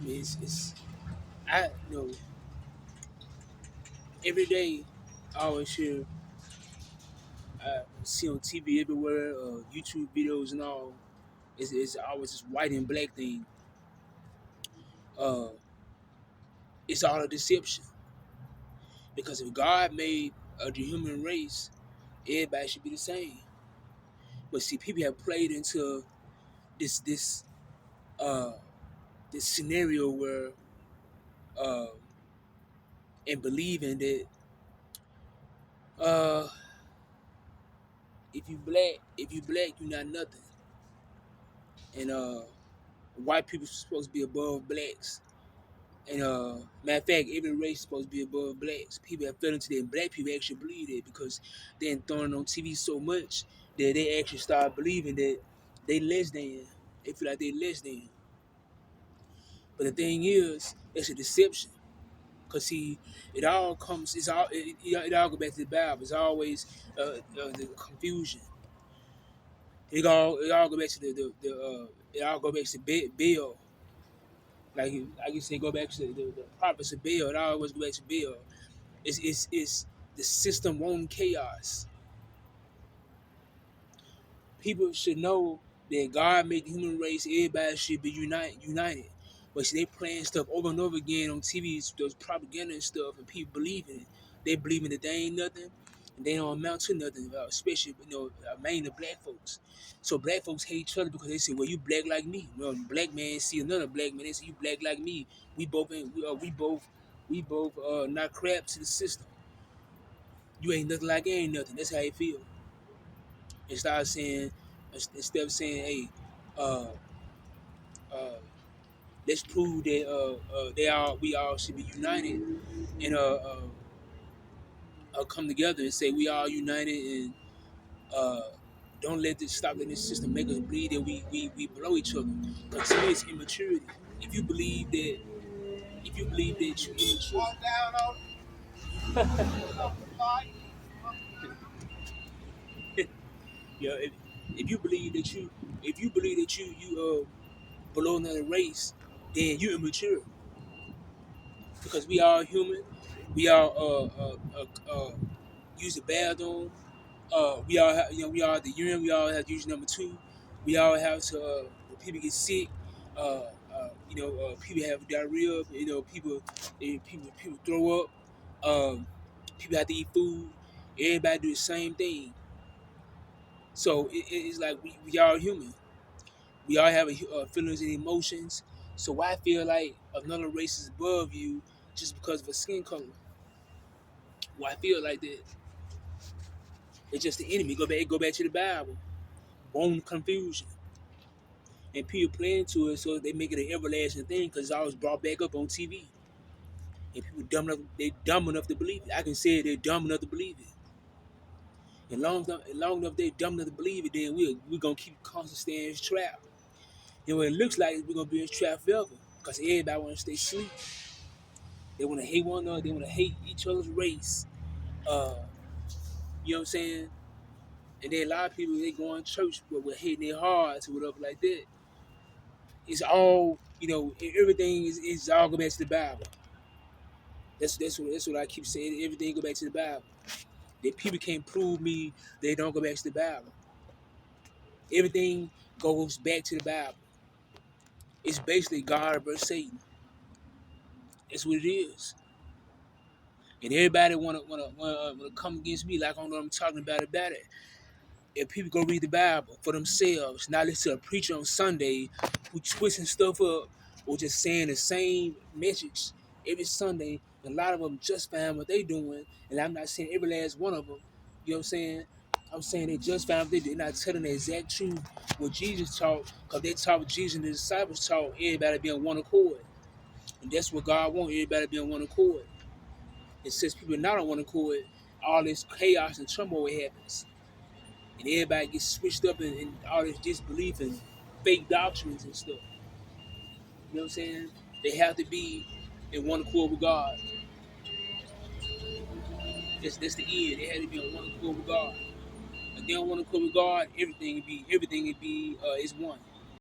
mean, it's I you know every day I always hear see on TV everywhere, YouTube videos and all. It's always this white and black thing. Uh, it's all a deception because if God made the human race, everybody should be the same. But see, people have played into this this uh, this scenario where uh, and believing that uh, if you black, you're not nothing, and white people supposed to be above blacks. And matter of fact, every race is supposed to be above blacks. People have fell into that, and black people actually believe it because they're thrown on TV so much that they actually start believing that they less than. They feel like they less than. But the thing is, it's a deception. Cause see, it all comes. It all go back to the Bible. It's always the confusion. It all go back to it all go back to Baal. Like you say, go back to the prophets of Baal. It always go back to Baal. It's the system wanting chaos. People should know that God made the human race. Everybody should be united. But see, they playing stuff over and over again on TV, those propaganda and stuff, and people believing it. They believing that they ain't nothing, and they don't amount to nothing. Especially mainly black folks. So black folks hate each other because they say, "Well, you black like me." Well, black man see another black man, they say, "You black like me." We both ain't. We both not crap to the system. You ain't nothing like I ain't nothing. That's how you feel. And start saying instead of saying, "Hey, uh, uh, let's prove that we all should be united and come together and say we all united and uh, don't let this stop letting this system make us believe that we blow each other. Because to me, it's immaturity. If you believe that you immature, yeah, if you believe that you below another race, then you immature because we all human. We all use the bathroom. We all have, we all have the urine. We all have to use number two. We all have to. When people get sick, people have diarrhea. People throw up. Um, People have to eat food. Everybody do the same thing. So it's like we all human. We all have feelings and emotions. So why feel like another race is above you just because of a skin color? Why feel like that? It's just the enemy. Go back to the Bible. Bone confusion. And people play into it so they make it an everlasting thing because it's always brought back up on TV. And people dumb enough to believe it. I can say they're dumb enough to believe it. And long enough they dumb enough to believe it, then we're gonna keep constantly staying in this trap. And what it looks like we're gonna be in this trap forever. Because everybody wanna stay asleep. They wanna hate one another, they wanna hate each other's race. Uh, you know what I'm saying? And then a lot of people they go in church but with hating their hearts or whatever like that. It's all everything is all go back to the Bible. That's what I keep saying. Everything go back to the Bible. That people can't prove me they don't go back to the Bible. Everything goes back to the Bible. It's basically God versus Satan. That's what it is. And everybody wanna come against me like I don't know what I'm talking about it. If people go read the Bible for themselves, not listen to a preacher on Sunday who twisting stuff up or just saying the same message every Sunday, and a lot of them justifying what they doing, and I'm not saying every last one of them, you know what I'm saying? I'm saying they justifying what they do. They're not telling the exact truth what Jesus taught, because they taught what Jesus and the disciples taught, everybody be on one accord. And that's what God wants, everybody be on one accord. And since people are not on one accord, all this chaos and turmoil happens. And everybody gets switched up in all this disbelief and fake doctrines and stuff. You know what I'm saying? They have to be in one accord with God. That's the end. They have to be on one accord with God. If they don't want to accord with God, everything would be is one.